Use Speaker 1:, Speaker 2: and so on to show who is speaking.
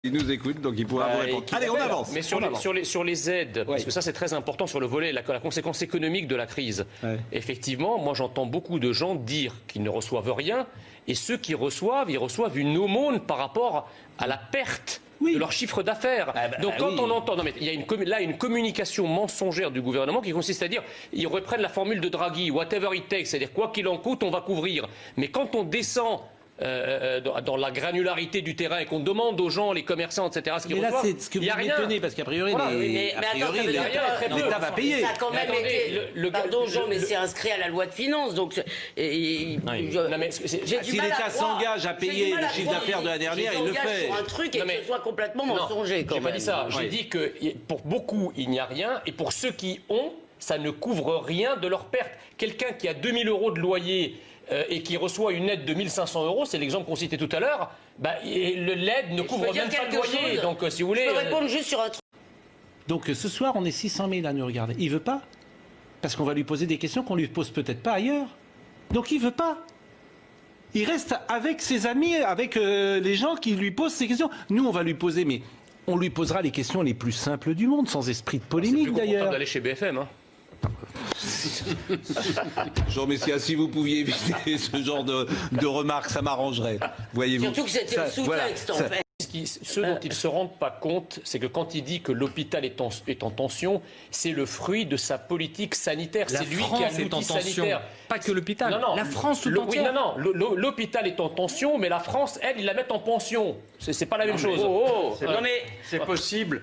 Speaker 1: Il nous écoute, donc il pourra vous répondre. Allez, on avance.
Speaker 2: Mais sur les aides, parce que ça c'est très important sur le volet, la conséquence économique de la crise.
Speaker 1: Ouais.
Speaker 2: Effectivement, moi j'entends beaucoup de gens dire qu'ils ne reçoivent rien, et ceux qui reçoivent, ils reçoivent une aumône par rapport à la perte de leur chiffre d'affaires. Donc quand on entend, non mais il y a une communication mensongère du gouvernement qui consiste à dire, ils reprennent la formule de Draghi, whatever it takes, c'est-à-dire quoi qu'il en coûte, on va couvrir. Mais quand on descend dans la granularité du terrain et qu'on demande aux gens, les commerçants, etc., ce qu'ils reçoivent,
Speaker 3: c'est ce que vous m'étonnez, parce qu'a priori, l'État va payer.
Speaker 4: Ça a quand même été... Pardon Jean, mais c'est inscrit à la loi de finances, donc... Si
Speaker 3: l'État s'engage à payer le chiffre d'affaires de la dernière, il le fait.
Speaker 4: Sur un truc et que ce soit complètement mensonger.
Speaker 2: J'ai pas dit ça, j'ai dit que pour beaucoup, il n'y a rien, et pour ceux qui ont, ça ne couvre rien de leur perte. Quelqu'un qui a 2000 € de loyer et qui reçoit une aide de 1500 €, c'est l'exemple qu'on citait tout à l'heure, l'aide ne couvre même pas le loyer. Donc, si vous voulez...
Speaker 4: Je peux répondre juste sur un truc.
Speaker 3: Donc ce soir, on est 600 000 à nous regarder. Il veut pas, parce qu'on va lui poser des questions qu'on lui pose peut-être pas ailleurs. Donc il veut pas. Il reste avec ses amis, avec les gens qui lui posent ces questions. Nous, on va lui poser, mais on lui posera les questions les plus simples du monde, sans esprit de polémique d'ailleurs. C'est plus confortable
Speaker 2: d'aller chez BFM, hein.
Speaker 1: Jean Messia, si vous pouviez éviter ce genre de remarques, ça m'arrangerait. Voyez-vous.
Speaker 4: Surtout que c'était le sous-texte, en fait.
Speaker 2: Ce dont ils ne se rendent pas compte, c'est que quand il dit que l'hôpital est en tension, c'est le fruit de sa politique sanitaire. C'est lui qui a l'outil sanitaire.
Speaker 5: Pas que l'hôpital,
Speaker 2: non,
Speaker 5: la France tout entière.
Speaker 2: L'hôpital est en tension, mais la France, elle, ils la mettent en pension. C'est pas la même chose.
Speaker 1: C'est possible.